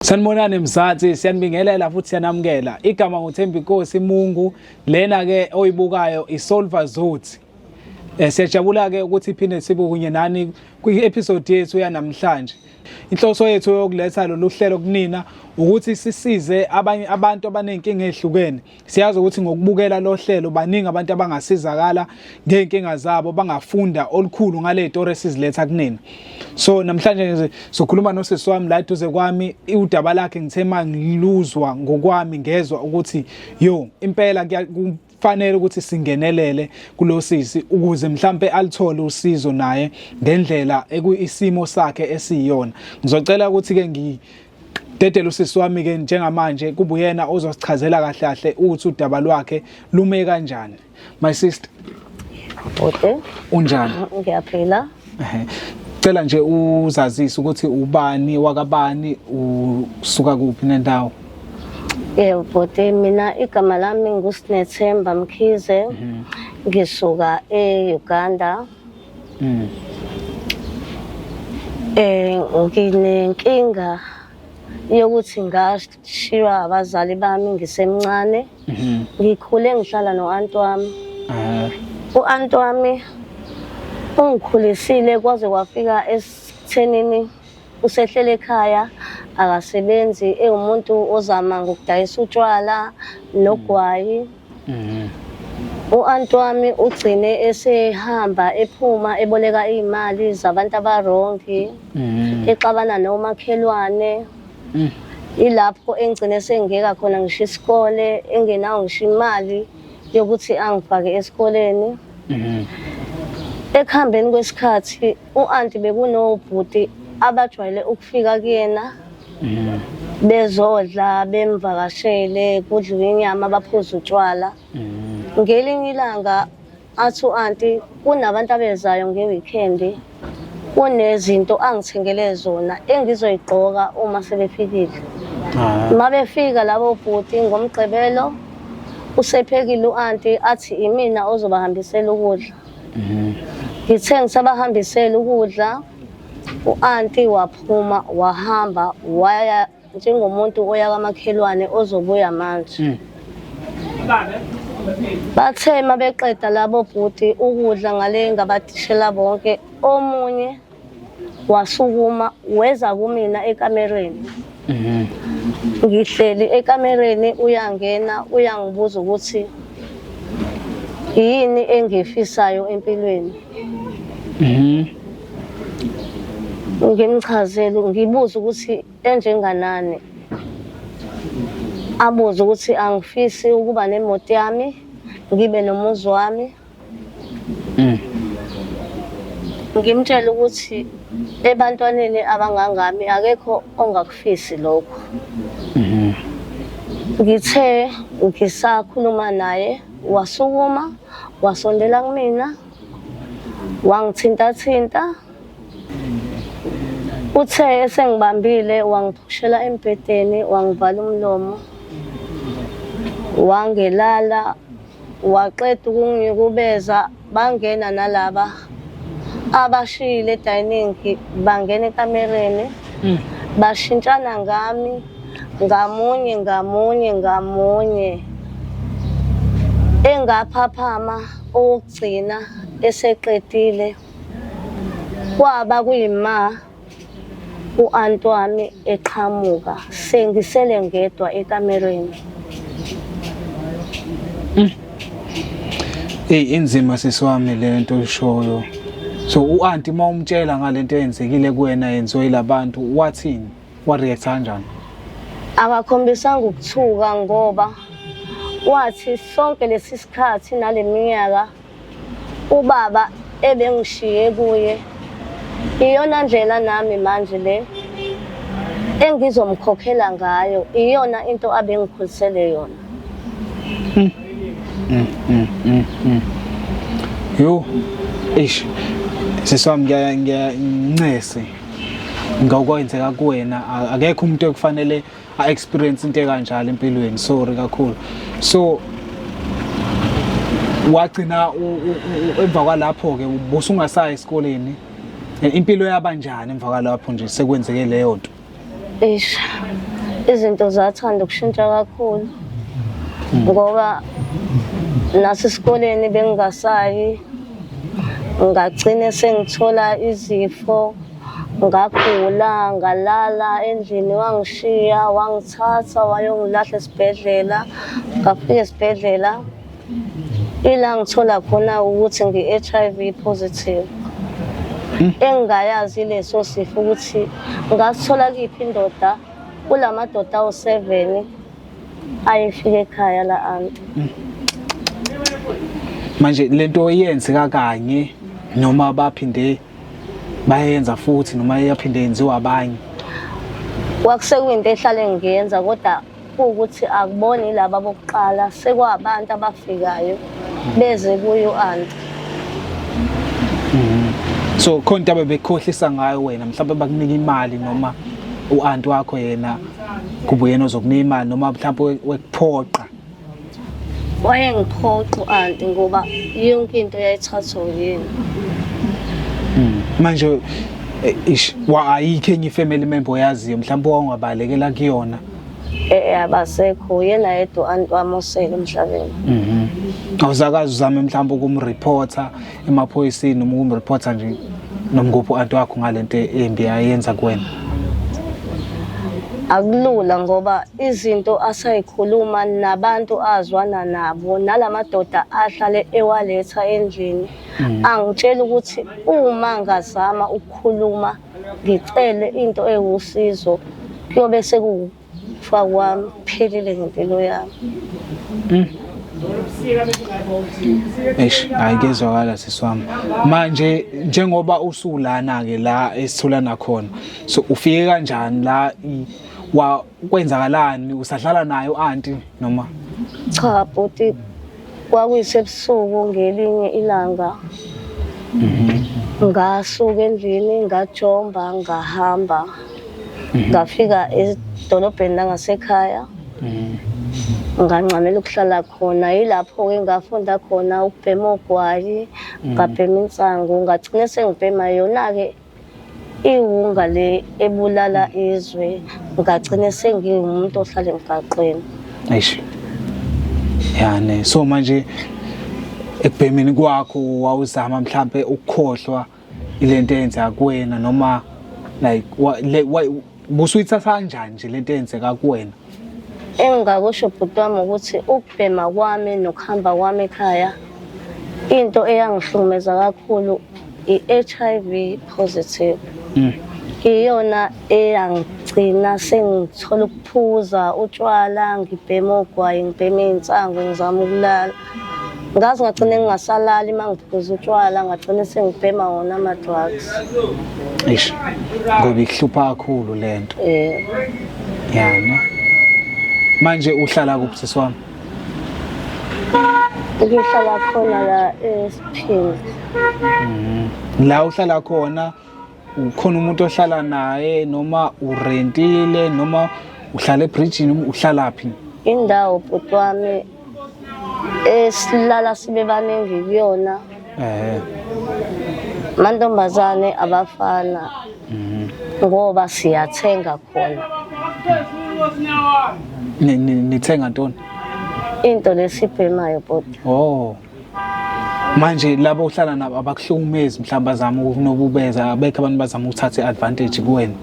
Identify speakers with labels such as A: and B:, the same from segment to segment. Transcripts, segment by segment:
A: Sanibonani Mzansi, siyanibingelela futhi siyanamukela. Igama nguThembinkosi Mungu, lena ke oyibukayo iSolver Zotsi. Siyajabula ke ukuthi iphinde sibukunye nani kwi-episode yethu yanamhlanje. Inhloso yethu yokuletha lolu hlelo kunina ukuthi sisize abanye abantu abanenkinga ezihlukene. Siyazi ukuthi ngokubukela lo hlelo baningi abantu abangasizakala ngeenkinga zabo, bangafunda olukhulu ngale zitori esiziletha kunina. So namhlanje nje sokhuluma nosisi wami la eduze kwami, udaba lakhe ngithe mangiluzwa ngokwami ngezwe ukuthi impela kufanele ukuthi singenelele kulosisi ukuze mhlambe alithole usizo naye ngendlela ekuyisimo sakhe esiyona. Ngizocela ukuthi ke ngidedele usisi wami ke njengamanje kube uyena ozosichazela kahle kahle ukuthi udaba lwakhe lume kanjani. My sister.
B: Okay.
A: Unjani?
B: Ngiyaphila.
A: Cela nje uzazise ukuthi ubani wakabani, usuka kuphi nendawo.
B: Bhuti, mina igama lami nguSinethemba Mkhize. Ngisuka eUganda. Nginenkinga yokuthi ngashiywa abazali bami ngisemncane. Ngikhule ngihlala no-anti wami. U-anti wami ungikhulisile kwaze kwafika esithenini usehlele ekhaya, akasebenzi, umuntu ozama ngokudayisa utshwala nogwayi. U-anti wami ugcine esehamba ephuma eboleka izimali zabantu abarongi, exabana nomakhelwane. Ilapho engcine sengeka khona ngisho isikole, engenawo ngisho imali yokuthi angifake esikoleni. Ekuhambeni kwesikhathi u-anti bekunobhuti abajwayele ukufika kuyena bezodla, bemvakashele, kudliwe inyama, baphuza utshwala. Ngelinye ilanga athi u-anti kunabantu abezayo nge-weekend, kunezinto angithengele zona engizoyigqoka uma sebefikile. Uma befika labo bhuti ngomgqibelo usephekile u-anti, athi imina ozobahambisela ukudla. Ngithe ngisabahambisela ukudla, u-anti waphuma wahamba waya njengomuntu oya kamakhelwane ozobuya manje. Bathe uma beqeda labo bhuti ukudla ngale ngabadishela bonke, omunye wasukuma weza kumina ekamereni. Ngihleli ekamereni, uyangena uyangibuza ukuthi yini engifisayo empilweni. Ngimchazela, ngibuza ukuthi enjenganani. Abuza ukuthi angifisi ukuba nemoto yami, ngibe nomuzi wami. Ngimtshela ukuthi ebantwaneni abangangami akekho ongakufisi lokho. Ngithe ngisakhuluma naye, wasukuma wasondela kumina, wangithinta. Uthe esengibambile wangiphushela embhedeni, wangivala umlomo, wangelala, waqeda ukungikubeza. Bangena nalaba abashiyile edining, bangena ekamereni, bashintshana ngami ngamunye. Engaphaphama okugcina eseqedile kwaba kuyima u-anti wami eqhamuka, sengisele ngedwa ekamereni.
A: Inzima sisi wami lento oyishoyo. So u-anti uma umtshela ngalento eyenzekile kuwena yenziwe yilabantu, wathini? Wa-react kanjani?
B: Akakhombisanga ukuthuka ngoba wathi sonke lesi sikhathi naleminyaka ubaba ebengishiye kuye, iyona ndlela nami manje le engizomkhokhela ngayo, iyona into abengikhulisele yona. Siswami ngiyancese ngakwenza kuwena, akekho umuntu ekufanele experience into ekanjalo empilweni. Sorry kakhulu. So wagcina emva kwalapho ke ubusungasayi esikoleni. Impilo yabanjani emva kwalapho nje sekwenzeke leyo nto? izinto zathanda ukushintsha kakhulu ngoba nasesikoleni bengingasayi, ngagcine sengithola izifo, ngagula, ngalala endlini, wangishiya, wangithatha wayongilahla esibhedlela. Ngafika esibhedlela ila ngithola khona ukuthi ngi-HIV positive. Engingayazi leso sifo ukuthi ngasithola kiphi indoda kulamadoda awu7 ayefika ekhaya la anti.
A: Manje lento iyenzeka kanye noma baphinde bayenza futhi noma iyaphinde yenziwa abanye?
B: Kwakusekuyinto ehlale ngiyenza kodwa ukuthi akuboni laba bokuqala, sekwabantu abafikayo beze kuyo anti.
A: So khona into ababekhohlisa ngayo wena, mhlawumbe bakunika imali noma u-anti wakho yena kube yena ozokunika imali noma mhlawumbe wekuphoqa?
B: Wayengiphoqa u-anti ngoba yonke into yayithathwa yena.
A: Manje ayikho enye ifamily member oyaziyo mhlawumbe ongabalekela kuyona?
B: Abasekho, yena yedwa u-anti wami osele emhlabeni.
A: Awuzakazi uzame mhlawumbe ukumreporta emaphoyiseni noma ukumreporta nje noma nguphi u-anti wakho ngalento embi ayenza kuwena?
B: Akulula ngoba izinto asayikhuluma nabantu azwana nabo nalamadoda ahlale ewaletha endlini. Angitshela ukuthi uma ngazama ukukhuluma ngicele into ewusizo kuyobe sekufa kwami phelile ngempilo yami.
A: Aykezwakala siswami. Manje njengoba usulana ke la esithulana khona, so ufike kanjani la kwenzakalani? Usahlala nayo anti noma?
B: Cha bhuti, kwakuyisebusuku ngelinye ilanga. Ngasuka endlini ngajomba ngahamba ngafika edolobheni langasekhaya. Ngancamela ukuhlala khona, yilapho-ke ngafunda khona ukubhema ogwayi, ngabhema insangu, ngagcine sengibhema yona-ke iwunga le ebulala izwe, ngagcine sengiwumuntu ohlala emgaqweni.
A: Eish. Yani so manje ekubhemeni kwakho wawuzama mhlambe ukukhohlwa ilento eyenzeka kuwena noma like busuyithatha kanjani nje lento eyenzeka kuwena?
B: Engingakusho bhuti wami ukuthi ukubhema kwami nokuhamba kwami ekhaya, into eyangihlukumeza kakhulu i-HIV positive. Iyona eyangigcina sengithola ukuphuza utshwala, ngibhema ogwayi, ngibhema iy'nsangu, ngizama ukulala. Ngazi ngagcine ngingasalali uma ngiphuza utshwala, ngagcine sengibhema wona ama-drugs.
A: Eish, ngoba ikuhlupha kakhulu lento. Yani manje uhlala kuphi sisi wami?
B: Ngihlala khona la eSphili.
A: La uhlala khona ukhona umuntu ohlala naye noma urentile noma uhlala eBridgini, uhlalaphi?
B: Indawo bhuti wami esilala sibe baningi kuyona. Mantombazane abafana ngoba siyathenga khona.
A: Nithenga ntoni?
B: Into lesibhemayo bhuti.
A: Oh. Manje labo uhlala nabo abakuhlumezi mhlawumbe bazama ukunobubeza, abekho abantu bazama ukuthatha iadvantage kuwena?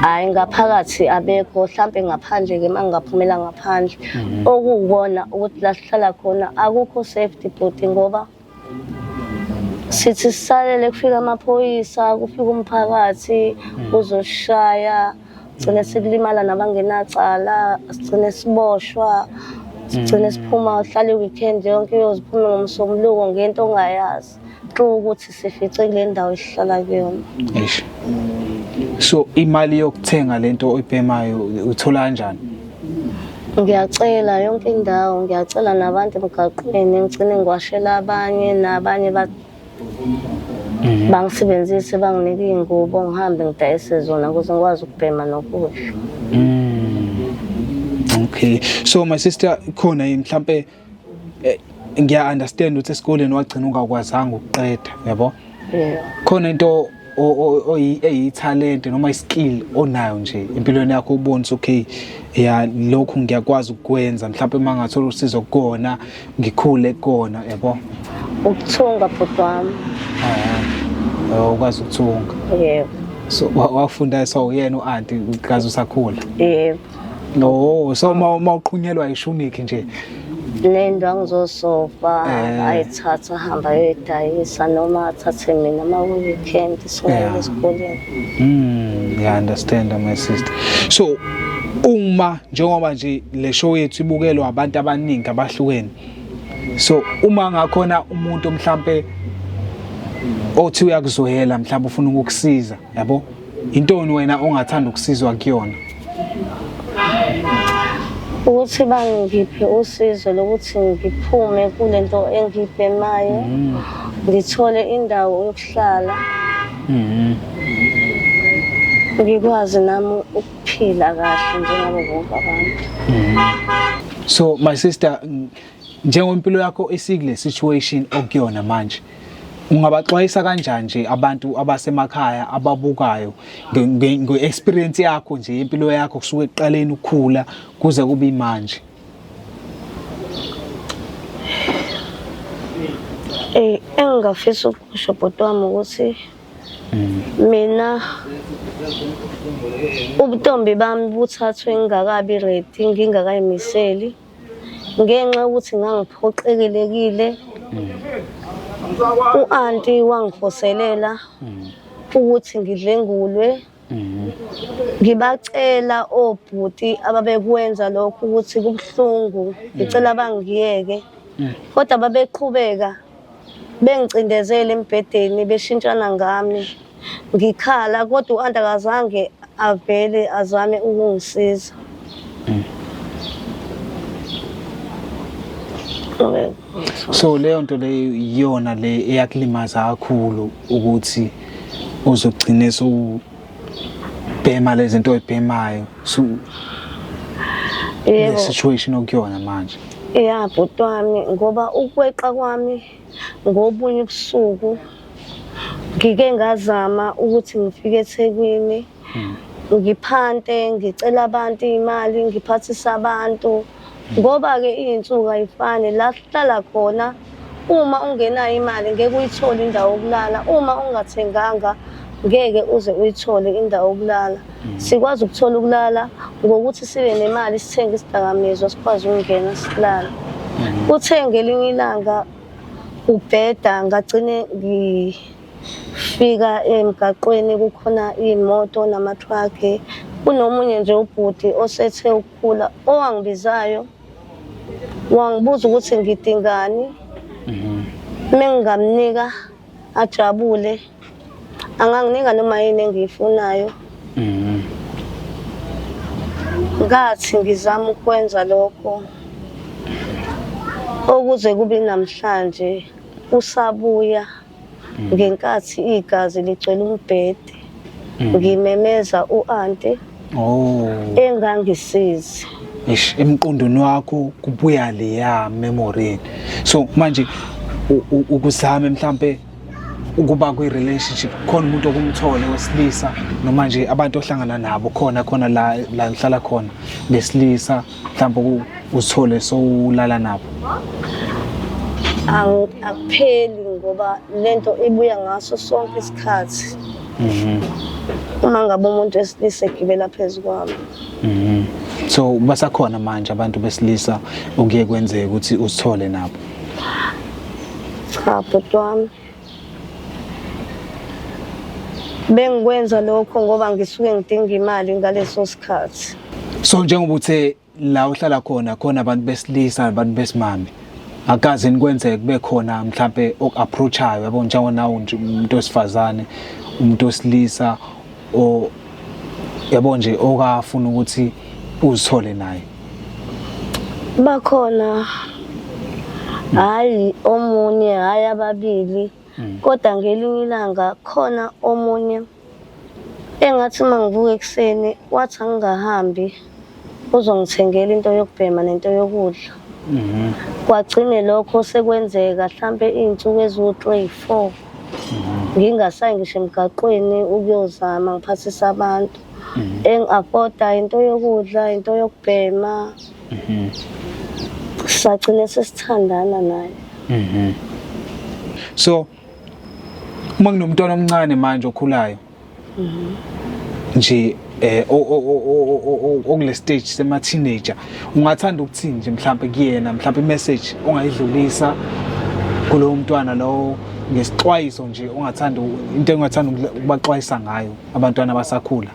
B: Hayi ngaphakathi abekho, mhlambe ngaphandle-ke mangingaphumela ngaphandle. Okuwukona ukuthi la sihlala khona akukho safety bhuti ngoba sithi sisalele kufika amaphoyisa, kufika umphakathi uzoshaya, sigcine sikulimala nabangenacala, sigcine siboshwa, sigcine siphuma uhlale weekend yonke uyoziphuma ngomsombuluko ngento ongayazi ukuthi sifice kule ndawo esihlala kuyona.
A: Eish. So imali yokuthenga lento oyibhemayo uthola kanjani?
B: Ngiyacela yonke indawo, ngiyacela nabantu emgaqweni, ngigcine ngiwashela abanye nabanye bangisebenzise banginike iy'ngubo ngihambe ngidayise zona ukuze ngikwazi ukubhema nokudla.
A: Okay, so my sister khona mhlambe ngiya understand ukuthi esikoleni wagcina ungakwazanga ukuqeda, yabo?
B: Yeah.
A: Khona into eyithalente noma iskill onayo nje empilweni yakho ubonisa okay ya lokhu ngiyakwazi ukwenza mhlawumbe mangathola usizo kukona ngikhule kukona yabo
B: ukuthunga bhuti wami
A: ukwazi ukuthunga
B: yebo
A: so wafunda so yena uanti ukazi usakhula
B: yebo
A: no so mawuqhunyelwa ishunikhi nje
B: lento angizosofa ayithatha hamba yedayisa noma athathe mina ama-weekend singeke esikoleni
A: yeah understand my sister so uma njengoba nje le show yethu ibukelwa abantu abaningi abahlukene so uma ngakhona umuntu mhlambe othi uyakuzohela mhlawumbe ufuna ukukusiza yabo intoni wena ongathanda ukusizwa kuyona
B: ukuthi bangiphe usizo lokuthi ngiphume kulento engibhemayo ngithole indawo yokuhlala ngikwazi nami ukuphila kahle njengabo bonke abantu
A: so my sister njengempilo yakho esikule situation okuyona manje ungabaxwayisa kanjani nje abantu abasemakhaya ababukayo nge-experience yakho nje impilo yakho kusuka ekuqaleni ukukhula kuze kube manje
B: engingafisa ukusho bhuti wami ukuthi mina ubuntombi bami buthathwe ngingakabi ready ngingakayimiseli ngenxa yokuthi ngangiphoqekelekile u-anti wangifoselela ukuthi ngidlengulwe ngibacela obhuti ababekwenza lokho ukuthi kubuhlungu ngicela bangiyeke kodwa babeqhubeka bengicindezela embhedeni beshintshana ngami ngikhala kodwa u-anti akazange avele azame ukungisiza
A: so leyo nto leyo iyona le eyakulimaza kakhulu ukuthi uzogcine bhema lezi zinto oyibhemayo so le situation okuyona manje
B: yeah bhuti wami ngoba ukweqa kwami ngobunye ubusuku ngike ngazama ukuthi ngifike eThekwini ngiphante ngicela abantu imali ngiphathisa abantu ngoba ke izinsuku ayifani la sihlala khona uma ungenayo imali ngeke uyithole indawo yokulala uma ungathenganga ngeke uze uyithole indawo yokulala sikwazi ukuthola ukulala ngokuthi sibe nemali sithenge isidakamizwa sikwazi ukungena silala uthenge elinye ilanga ubheda ngagcine ngifika emgaqweni kukhona imoto namatruck kunomunye nje ubhuti osethe ukukhula owangibizayo wangibuza ukuthi ngidingani mengingamnika ajabule anganginika noma yini engiyifunayo ngathi ngizama ukwenza lokho okuze kube namhlanje usabuya ngenkathi igazi ligcwele umbhede ngimemeza u-anti engangisizi
A: emqondweni wakho kubuya leya memory so manje ukuzama mhlambe ukuba kwi-relationship khona umuntu okumthole wesilisa noma nje abantu ohlangana nabo khona la ngihlala khona besilisa mhlambe uzithole sowulala nabo
B: akupheli ngoba lento ibuya ngaso sonke isikhathi uma ngabe umuntu wesilisa egibela phezu kwami
A: so basakhona manje abantu besilisa okuye kwenzeke ukuthi uzithole nabo
B: cha bhuti wami bengikwenza lokho ngoba ngisuke ngidinga imali ngaleso sikhathi
A: so njengoba uthe la uhlala khona abantu besilisa abantu besimame akaze nikwenzeke kube khona mhlambe ok-approachayo yabo njengoba nawo nje umuntu wesifazane umuntu wesilisa yabo nje okafuna ukuthi uzithole naye
B: bakhona hayi omunye hayi ababili kodwa ngelinye ilanga khona omunye engathi mangivuka ekseni wathi angingahambi uzongithengela into yokubhema nento yokudla kwagcine lokho sekwenzeka mhlambe izinsuku eziwu-3-4 ngingasayi ngisho emgaqweni ukuyozama ngiphathisa abantu engi-afoda into yokudla, into yokubhema. Sagcine sesithandana naye.
A: So uma kunomntwana omncane manje okhulayo nje okule stage sema teenager, ungathanda ukuthini nje mhlawumbe kuyena, mhlawumbe i-message ongayidlulisa kulowo mntwana lo ngesixwayiso nje ongathanda, into engathanda ukubaxwayisa ngayo abantwana abasakhula?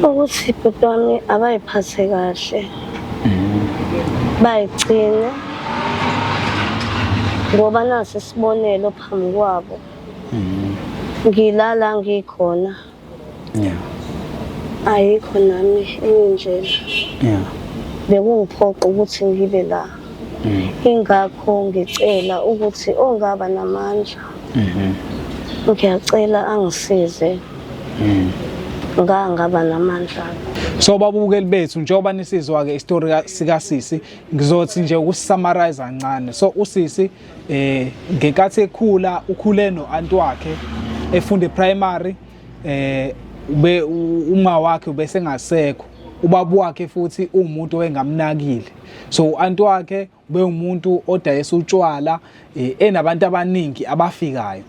B: Ukuthi ibhuti wami abayiphathe kahle, bayigcine ngoba nasi isibonelo phambi kwabo. Ngilala ngikhona, ayikho nami indlela. Bekungiphoqa ukuthi ngibe la. Ingakho ngicela ukuthi ongaba namandla, ngiyacela angisize ngangaba namandla.
A: So babukeli bethu, njengoba nisizwa-ke isitori sikasisi, ngizothi nje ukusummarize kancane. So usisi ngenkathi ekhula, ukhule no-anti wakhe efunda e-primary, uma wakhe ubesengasekho, ubaba wakhe futhi umuntu owengamnakile. So u-anti wakhe ube umuntu odayisa utshwala, enabantu abaningi abafikayo.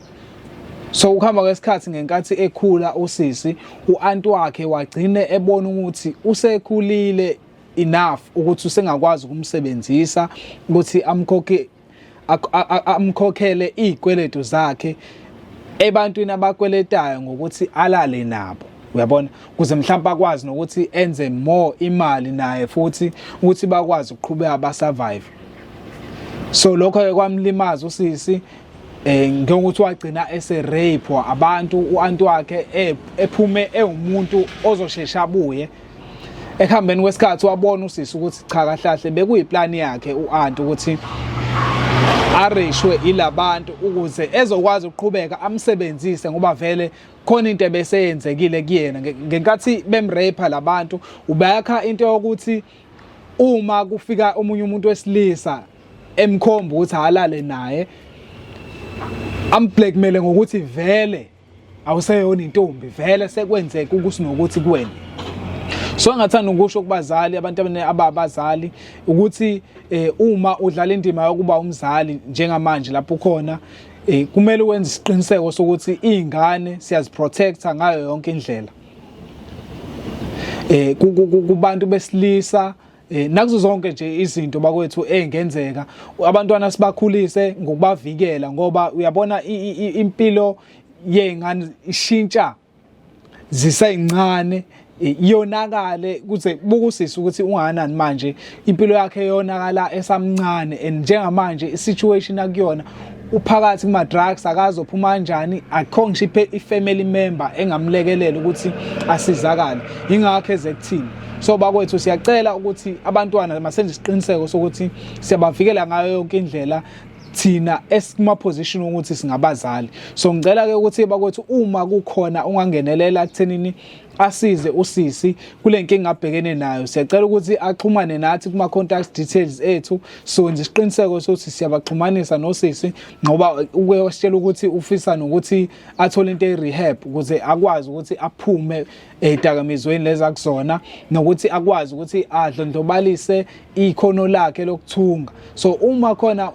A: So ukuhamba kwesikhathi ngenkathi ekhula usisi, u-anti wakhe wagcine ebona ukuthi usekhulile enough ukuthi usengakwazi ukumsebenzisa ukuthi amkhokhele izikweletu zakhe ebantwini abakweletayo ngokuthi alale nabo, uyabona, ukuze mhlawumbe akwazi nokuthi enze more imali naye futhi ukuthi bakwazi ukuqhubeka basurvive. So lokho kwamlimaza usisi, ngokuthi wagcina ese-rape abantu, u-anti wakhe ephume ewumuntu ozoshesha abuye. Ekuhambeni kwesikhathi wabona usisi ukuthi cha kahle kahle bekuyiplani yakhe u-anti ukuthi areshwe ilabantu ukuze ezokwazi ukuqhubeka amsebenzise, ngoba vele khona into ebeseyenzekile kuyena ngenkathi bemrape labantu. Ubeyakha into yokuthi uma kufika omunye umuntu wesilisa emkhomba ukuthi alale naye, amblackmail ngokuthi vele awuseyona intombi, vele sekwenzeka ukusinokuthi kuwena. So ngathanda ukusho kubazali, abantu abazali, ukuthi uma udlala indima yokuba umzali njengamanje lapho khona, kumele wenze isiqiniseko sokuthi izingane siyaziprotecta ngayo yonke indlela. Kubantu besilisa, nakuzo zonke nje izinto bakwethu engenzeka, abantwana sibakhulise ngokubavikela, ngoba uyabona impilo yezingane ishintsha ziseyincane, iyonakale kuze bukusisa ukuthi unganani manje impilo yakhe yonakala esamncane. And njengamanje isituation akuyona, uphakathi kuma drugs, akazophuma kanjani, akho ngisho i-family member engamlekelela ukuthi asizakale. Ingakho ezekuthini. So bakwethu siyacela ukuthi abantwana masenze isiqiniseko sokuthi siyabavikela ngayo yonke indlela thina esikuma position ukuthi singabazali. So ngicela ke ukuthi bakwethu uma kukhona ungangenelela kuthenini asize usisi kule nkinga abhekene nayo, siyacela ukuthi axhumane nathi kuma contact details ethu. So nje isiqiniseko sokuthi siyabaxhumanisa nosisi, ngoba ukuyositshela ukuthi ufisa nokuthi athole into e-rehab ukuze akwazi ukuthi aphume edakamizweni leza kuzona, nokuthi akwazi ukuthi adlondlobalise ikhono lakhe lokuthunga. So uma khona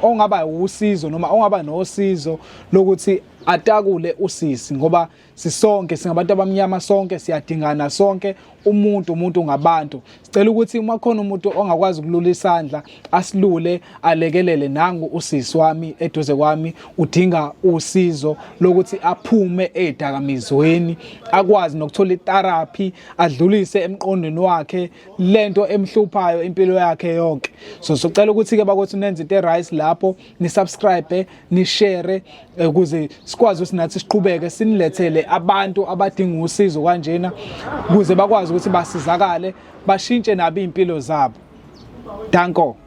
A: ongaba usizo noma ongaba nosizo lokuthi atakule usisi, ngoba sisonke singabantu abamnyama, sonke siyadingana, sonke umuntu ngabantu. Sicela ukuthi uma khona umuntu ongakwazi ukulula isandla asilule, alekelele. Nangu usisi wami eduze kwami udinga usizo lokuthi aphume edakamizweni, akwazi nokuthola itherapy, adlulise emqondweni wakhe lento emhluphayo impilo yakhe yonke. So sicela ukuthi ke bakwethu nenze into right lapho, ni subscribe, ni share ukuze sikwazi ukuthi nathi siqhubeke sinilethele abantu abadinga usizo kanjena ukuze bakwazi ukuthi basizakale, bashintshe nabo impilo zabo. Danko.